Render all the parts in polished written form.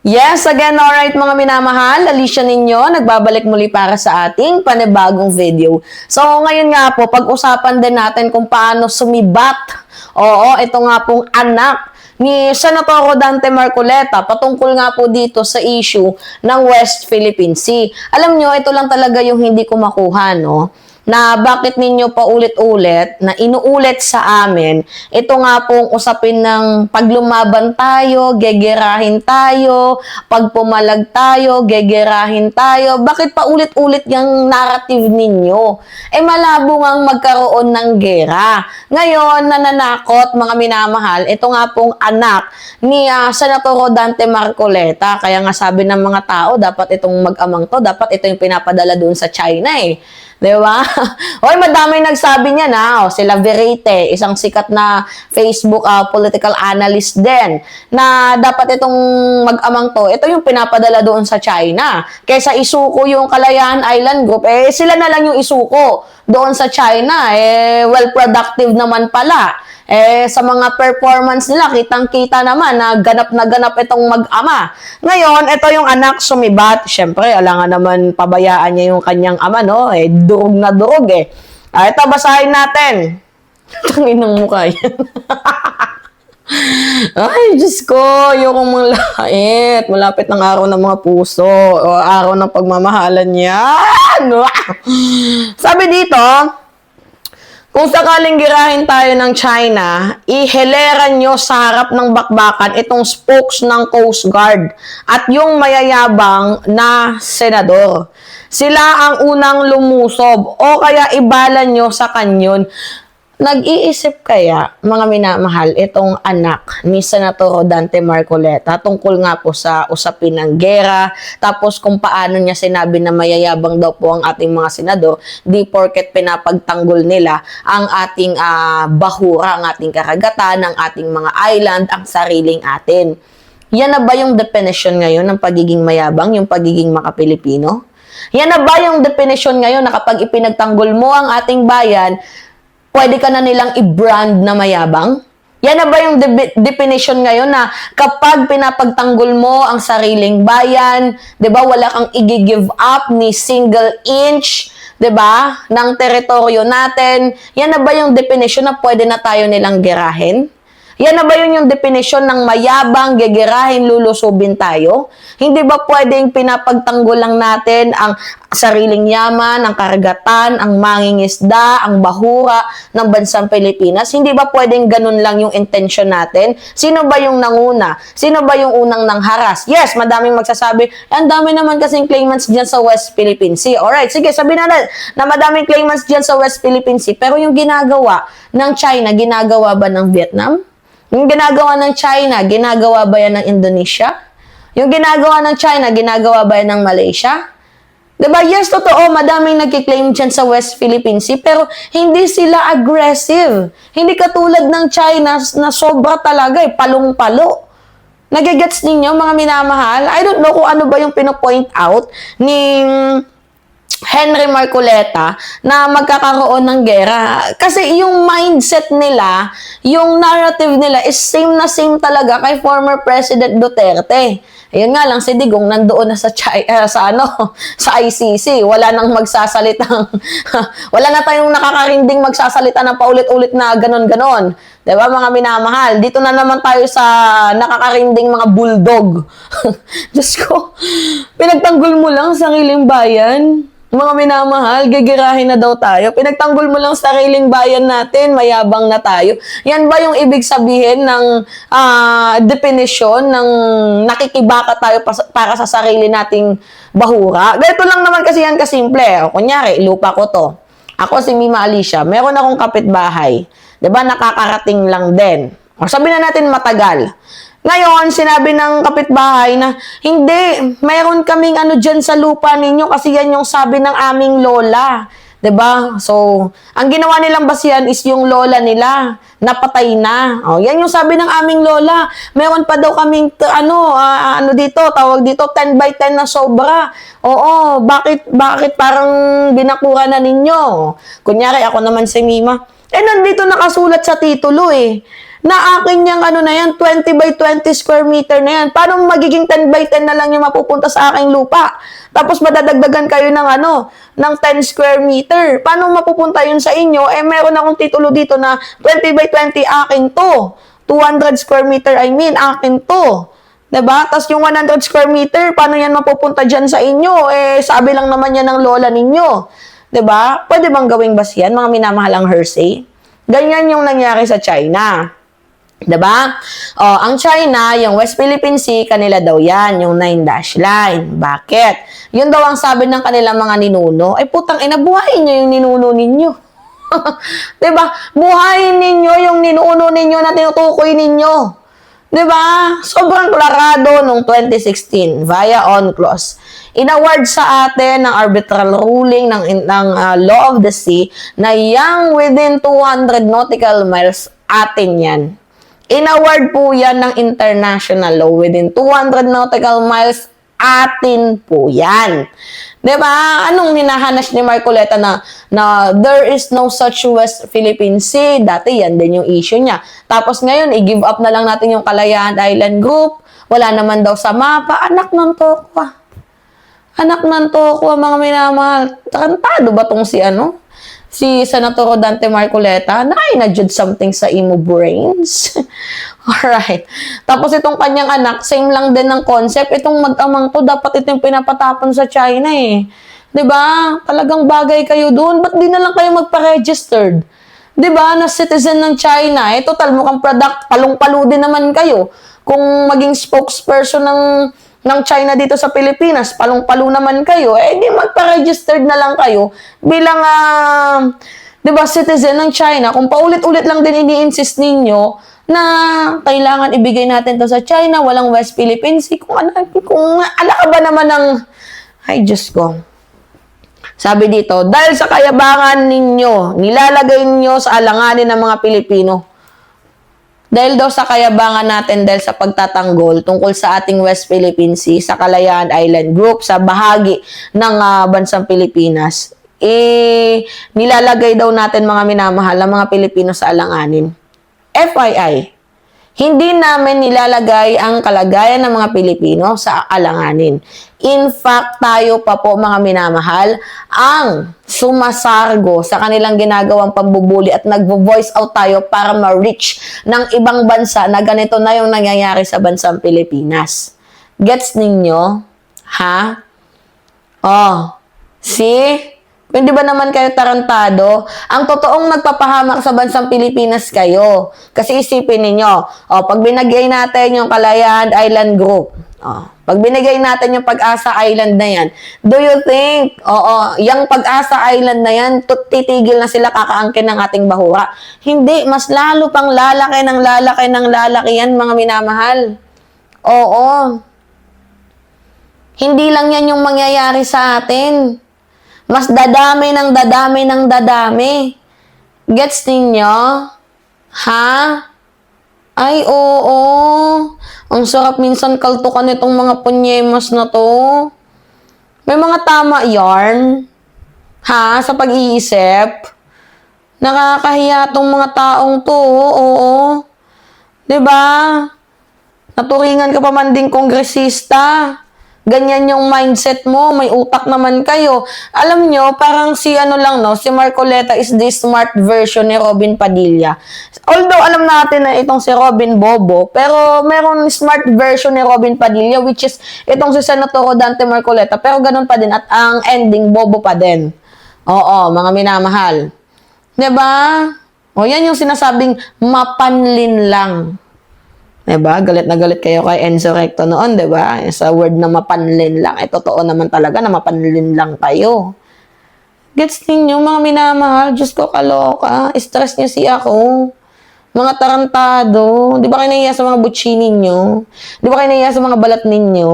Yes, again, alright mga minamahal, Alicia ninyo, nagbabalik muli para sa ating panibagong video. So, ngayon nga po, pag-usapan din natin kung paano sumibat. Oo, ito nga pong anak ni Senator Rodante Marcoleta patungkol nga po dito sa issue ng West Philippine Sea. Alam nyo, ito lang talaga yung hindi ko makuha, no? Na bakit ninyo pa ulit-ulit na inuulit sa amin, ito nga pong usapin ng paglumaban tayo, gegerahin tayo, pagpumalag tayo, gegerahin tayo. Bakit pa ulit-ulit yung narrative ninyo? Malabo ngang magkaroon ng gera. Ngayon, nananakot mga minamahal, ito nga pong anak ni Senator Rodante Marcoleta. Kaya nga sabi ng mga tao, dapat itong mag-amang to, dapat ito yung pinapadala doon sa China eh. Diba? Hoy, madaming nagsabi niya na, sila Verite, isang sikat na Facebook political analyst din, na dapat itong mag-amang to, ito yung pinapadala doon sa China. Kaysa isuko yung Kalayaan Island Group, sila na lang yung isuko doon sa China. Well, productive naman pala. Sa mga performance nila, kitang-kita naman na ganap itong mag-ama. Ngayon, ito yung anak sumibat. Siyempre, alangan naman pabayaan niya yung kanyang ama, no? Durog na durog eh. Ito, basahin natin. Tanginang mukha yan. Ay, Diyos ko, yung malait. Malapit ng araw ng mga puso. O araw ng pagmamahalan yan. Sabi dito, kung sakaling girahin tayo ng China, iheleran nyo sa harap ng bakbakan itong spokes ng Coast Guard at yung mayayabang na senador. Sila ang unang lumusob o kaya ibalan nyo sa kanyon. Nag-iisip kaya, mga minamahal, itong anak ni Senator Rodante Marcoleta tungkol nga po sa usapin ng gera, tapos kung paano niya sinabi na mayayabang daw po ang ating mga senador, di porket pinapagtanggol nila ang ating bahura, ang ating karagatan, ang ating mga island, ang sariling atin. Yan na ba yung definition ngayon ng pagiging mayabang, yung pagiging makapilipino? Yan na ba yung definition ngayon na kapag ipinagtanggol mo ang ating bayan, pwede ka na nilang i-brand na mayabang? Yan na ba yung definition ngayon na kapag pinapagtanggol mo ang sariling bayan, 'di ba, wala kang i-give up ni single inch, 'di ba, ng teritoryo natin? Yan na ba yung definition na pwede na tayo nilang gerahin? Yan na ba yun yung definition ng mayabang, gegerahin, lulusubin tayo? Hindi ba pwedeng pinapagtanggol lang natin ang sariling yaman, ang karagatan, ang mangingisda, ang bahura ng bansang Pilipinas? Hindi ba pwedeng ganun lang yung intention natin? Sino ba yung nanguna? Sino ba yung unang nangharas? Yes, madaming magsasabi, ang dami naman kasing claimants dyan sa West Philippine Sea. Alright, sige, sabihin natin na madaming claimants dyan sa West Philippine Sea, pero yung ginagawa ng China, ginagawa ba ng Vietnam? Yung ginagawa ng China, ginagawa ba yan ng Indonesia? Yung ginagawa ng China, ginagawa ba yan ng Malaysia? Diba? Yes, totoo, madaming nagkiklaim dyan sa West Philippine Sea, pero hindi sila aggressive. Hindi katulad ng China na sobra talaga, palong-palo. Nagigets ninyo, mga minamahal? I don't know kung ano ba yung pinopoint out ni Henry Marcoleta na magkakaroon ng gera. Kasi yung mindset nila, yung narrative nila is same na same talaga kay former President Duterte. Ayun nga lang, si Digong nandoon na sa ICC. Wala nang magsasalitang, wala na tayong nakakarinding magsasalita ng paulit-ulit na ganon-ganon. Diba, mga minamahal? Dito na naman tayo sa nakakarinding mga bulldog. Diyos ko, pinagtanggol mo lang sariling bayan. Mga minamahal, gegerahin na daw tayo. Pinagtanggol mo lang sariling bayan natin, mayabang na tayo. Yan ba yung ibig sabihin ng definition ng nakikibaka tayo para sa sarili nating bahura? Ganito lang naman kasi yan kasimple. O, kunyari, lupa ko to. Ako si Mima Alicia, meron akong kapitbahay. Diba, nakakarating lang din. O, sabihin na natin matagal. Ngayon, sinabi ng kapitbahay na, hindi, mayroon kaming dyan sa lupa ninyo kasi yan yung sabi ng aming lola. 'Di ba? So, ang ginawa nilang basihan is yung lola nila, napatay na. Yan yung sabi ng aming lola. Meron pa daw kaming, dito, tawag dito, 10 by 10 na sobra. Oo, bakit parang binakura na ninyo? Kunyari, ako naman si Mima. Nandito nakasulat sa titulo eh. na akin yung ano na yan, 20 by 20 square meter na yan. Paano magiging 10 by 10 na lang yung mapupunta sa aking lupa? Tapos madadagdagan kayo ng ano, ng 10 square meter. Paano mapupunta yun sa inyo? Eh, meron akong titulo dito na 20 by 20 akin to. 200 square meter, I mean, akin to. Diba? Tapos yung 100 square meter, paano yan mapupunta dyan sa inyo? Eh, sabi lang naman yan ng lola ninyo. Diba? Pwede bang gawing bas yan, mga minamahalang Hersey? Ganyan yung nangyari sa China. Diba? O, ang China, yung West Philippine Sea, kanila daw yan, yung 9-dash line. Bakit? Yun daw ang sabi ng kanilang mga ninuno. Ay putang ina, buhayin nyo yung ninuno ninyo. Diba? Buhayin ninyo yung ninuno ninyo na tinutukoy ninyo. Diba? Sobrang klarado nung 2016 via UNCLOS. Inaward sa atin ng arbitral ruling ng Law of the Sea na yang within 200 nautical miles atin yan. Inaward po yan ng international law within 200 nautical miles atin po yan. Diba? Anong hinahanas ni Marcoleta na there is no such West Philippine Sea? Dati yan din yung issue niya. Tapos ngayon, i-give up na lang natin yung Kalayaan Island Group. Wala naman daw sa mapa. Anak ng tokwa. Anak ng tokwa, mga minamahal. Tarantado ba tong si Senator Rodante Marcoleta, na-judge something sa imo brains. Alright. Tapos itong kanyang anak, same lang din ng concept. Itong mag-amang to, dapat itong pinapatapon sa China eh. 'Di ba? Talagang bagay kayo doon. Ba't di na lang kayo magpa-registered? 'Di ba? Na citizen ng China. Eh, total mukhang product, palong-palo din naman kayo. Kung maging spokesperson ng China dito sa Pilipinas, palong-palo naman kayo, eh di magpa-registered na lang kayo bilang, 'di ba, citizen ng China. Kung paulit-ulit lang din ini-insist ninyo na kailangan ibigay natin to sa China, walang West Philippine Sea, kung ala ka ba naman ng, ay Diyos ko. Sabi dito, dahil sa kayabangan ninyo, nilalagay ninyo sa alanganin ng mga Pilipino. Dahil daw sa kayabangan natin, dahil sa pagtatanggol tungkol sa ating West Philippine Sea, sa Kalayaan Island Group, sa bahagi ng bansang Pilipinas, nilalagay daw natin mga minamahal ang mga Pilipino sa alanganin. FYI, hindi namin nilalagay ang kalagayan ng mga Pilipino sa alanganin. In fact, tayo pa po mga minamahal ang sumasargo sa kanilang ginagawang pambubuli at nagvo-voice out tayo para ma-reach ng ibang bansa na ganito na yung nangyayari sa bansang Pilipinas. Gets ninyo? Ha? Oh, see? Hindi ba naman kayo tarantado? Ang totoong nagpapahamak sa bansang Pilipinas kayo. Kasi isipin ninyo, pag binigay natin yung Kalayaan Island Group, pag binigay natin yung Pag-asa Island na yan, do you think, yung Pag-asa Island na yan, titigil na sila kakaangkin ng ating bahura? Hindi, mas lalo pang lalaki ng lalaki ng lalaki yan, mga minamahal. Oo. Hindi lang yan yung mangyayari sa atin. Mas dadami ng dadami ng dadami. Gets ninyo? Ha? Ay, oo. Ang sarap minsan kaltukan itong mga punyemas na to. May mga tama yarn. Ha? Sa pag-iisip. Nakakahiya tong mga taong to. Oo. Diba? Naturingan ka pa man ding kongresista. Ganyan yung mindset mo, may utak naman kayo. Alam nyo, parang si si Marcoleta is the smart version ni Robin Padilla. Although alam natin na itong si Robin Bobo, pero meron smart version ni Robin Padilla, which is itong si Senator Rodante Marcoleta, pero ganun pa din at ang ending Bobo pa din. Oo, mga minamahal. 'Di ba? O yan yung sinasabing mapanlin lang. Diba? Galit na galit kayo kay Enzo Recto noon, diba? Sa word na mapanlin lang. Totoo naman talaga na mapanlin lang kayo. Gets ninyo, mga minamahal? Diyos ko, kaloka. Stress niyo si ako. Mga tarantado. Di ba kayo nahiya sa mga butchi ninyo? Di ba kayo nahiya sa mga balat ninyo?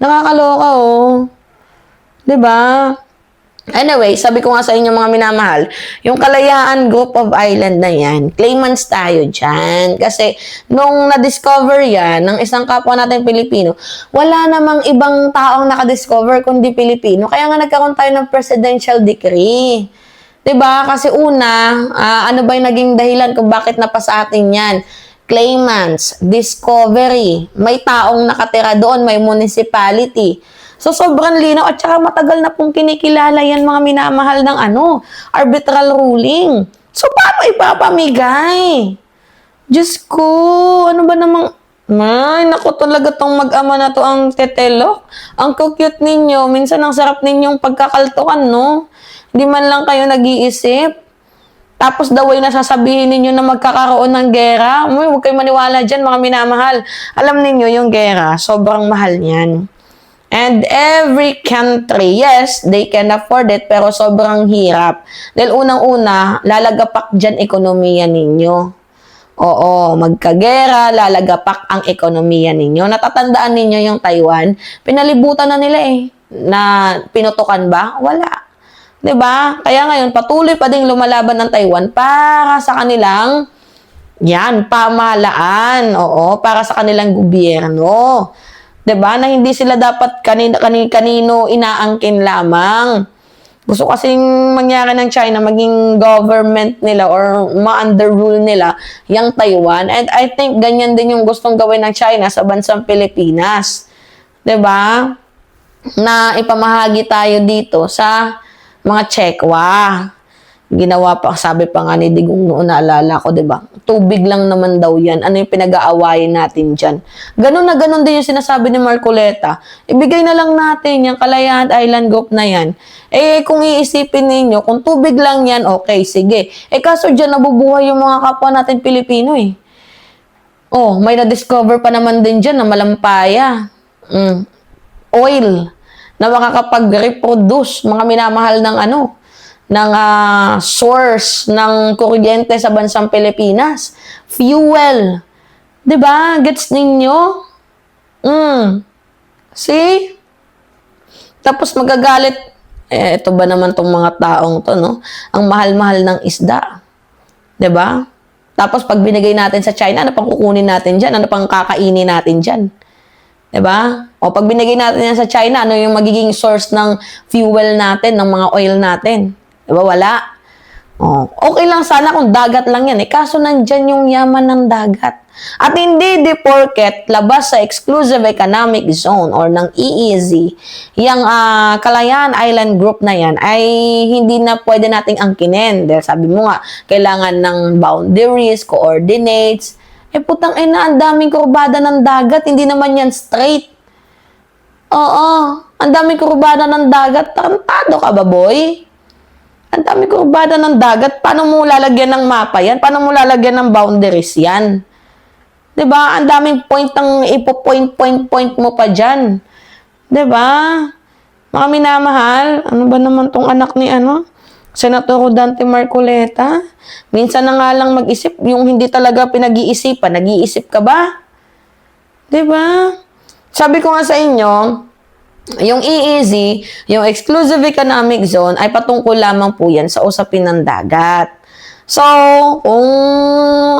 Nakakaloka, oh. Diba? Anyway, sabi ko nga sa inyo mga minamahal, yung Kalayaan Group of Island na yan, claimants tayo dyan. Kasi nung na-discover yan ng isang kapwa natin Pilipino, wala namang ibang taong nakadiscover kundi Pilipino. Kaya nga nagkaroon tayo ng presidential decree. 'Diba? Kasi una, ano ba yung naging dahilan kung bakit napasa atin yan? Claimants, discovery, may taong nakatira doon, may municipality. So, sobrang linaw at saka matagal na pong kinikilala yan mga minamahal ng arbitral ruling. So, paano ipapamigay? Diyos ko, ano ba namang... May, naku talaga tong mag-ama na to ang tetelok. Ang cute ninyo. Minsan ang sarap ninyong pagkakaltukan, no? Hindi man lang kayo nag-iisip. Tapos daw ay nasasabihin ninyo na magkakaroon ng gera. Huwag kayo maniwala dyan, mga minamahal. Alam ninyo yung gera, sobrang mahal niyan. And every country, yes, they can afford it, pero sobrang hirap. Dahil unang-una, lalagapak dyan ekonomiya ninyo. Oo, magkagera, lalagapak ang ekonomiya ninyo. Natatandaan ninyo yung Taiwan, pinalibutan na nila na pinutukan ba? Wala. 'Di ba? Kaya ngayon, patuloy pa ding lumalaban ng Taiwan para sa kanilang pamahalaan. Oo, para sa kanilang gobyerno. 'Di ba? Na hindi sila dapat kanino inaangkin lamang. Gusto kasing mangyari ng China, maging government nila or ma-under rule nila yung Taiwan. And I think ganyan din yung gustong gawin ng China sa bansang Pilipinas. 'Di ba? Na ipamahagi tayo dito sa mga Chekwa. Ginawa pa, sabi pa nga ni Digong noon, naalala ko, 'di ba? Tubig lang naman daw 'yan. Ano yung pinag-aawayin natin diyan? Ganun na ganun din yung sinasabi ni Marcoleta. Ibigay na lang natin yung Kalayaan Island Group na 'yan. Kung iisipin ninyo, kung tubig lang 'yan, okay, sige. Kaso diyan nabubuhay yung mga kapwa natin Pilipino Oh, may na-discover pa naman din diyan na malampaya. Oil na makakapag-reproduce, mga minamahal ng ng source ng kuryente sa bansang Pilipinas. Fuel. 'Di ba? Gets ninyo? See? Tapos magagalit. Ito ba naman tong mga taong to, no? Ang mahal-mahal ng isda. 'Di ba? Tapos pag binigay natin sa China, ano pang kukunin natin diyan? Ano pang kakainin natin diyan? 'Di ba? O pag binigay natin yan sa China, ano yung magiging source ng fuel natin, ng mga oil natin? Diba? Wala. Okay lang sana kung dagat lang yan. Kaso nandyan yung yaman ng dagat. At hindi di porket labas sa Exclusive Economic Zone or ng EEZ, yung Kalayaan Island Group na yan ay hindi na pwede nating angkinin. Dahil sabi mo nga, kailangan ng boundaries, coordinates. Putang ina, ang daming kurbada ng dagat. Hindi naman yan straight. Oo, ang daming kurbada ng dagat. Tarantado ka ba, boy? Ang dami kurbada ng dagat. Paano mo lalagyan ng mapa yan? Paano mo lalagyan ng boundaries yan? 'Di ba? Ang daming point ang ipo-point mo pa dyan. 'Di ba? Mga minamahal, ano ba naman tong anak ni Senator Rodante Marcoleta? Minsan na nga lang mag-isip, yung hindi talaga pinag-iisipan, nag-iisip ka ba? 'Di ba? Sabi ko nga sa inyo, yung EEZ, yung Exclusive Economic Zone, ay patungkol lamang po yan sa usapin ng dagat. So, kung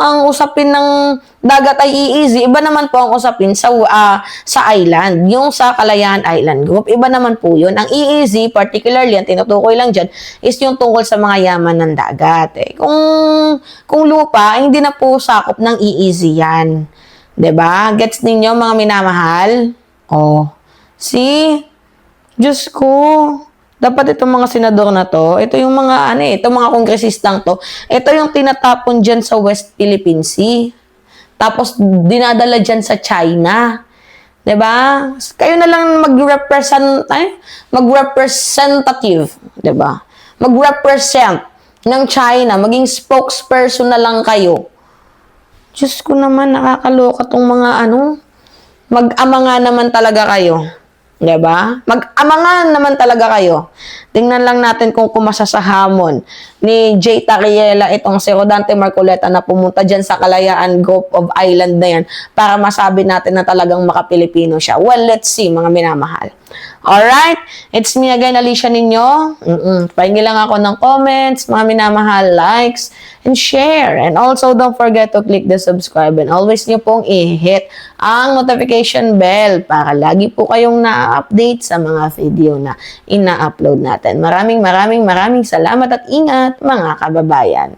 ang usapin ng dagat ay EEZ, iba naman po ang usapin sa island. Yung sa Kalayaan Island Group, iba naman po yun. Ang EEZ, particularly, ang tinutukoy lang dyan, is yung tungkol sa mga yaman ng dagat. Kung lupa, hindi na po sakop ng EEZ yan. 'Di ba? Gets ninyo, mga minamahal? See? Diyos ko. Dapat itong mga senador na to, ito yung mga, itong mga kongresistang to, ito yung tinatapon dyan sa West Philippine Sea. Tapos, dinadala dyan sa China. 'Di ba? Kayo na lang mag-representative. 'Di ba? Mag-represent ng China, maging spokesperson na lang kayo. Diyos ko naman, nakakaloka tong mga mag-ama nga naman talaga kayo. 'Di ba? Mag-ama nga naman talaga kayo. Tingnan lang natin kung kumasa sa hamon ni J. Tariela itong si Rodante Marcoleta na pumunta dyan sa Kalayaan Group of Island na yan para masabi natin na talagang maka-Pilipino siya. Well, let's see, mga minamahal. Alright? It's me again, Alicia ninyo. Pahingi lang ako ng comments, mga minamahal, likes, and share. And also, don't forget to click the subscribe and always nyo pong i-hit ang notification bell para lagi po kayong na-update sa mga video na ina-upload natin. Maraming salamat at ingat! salamat mga kababayan.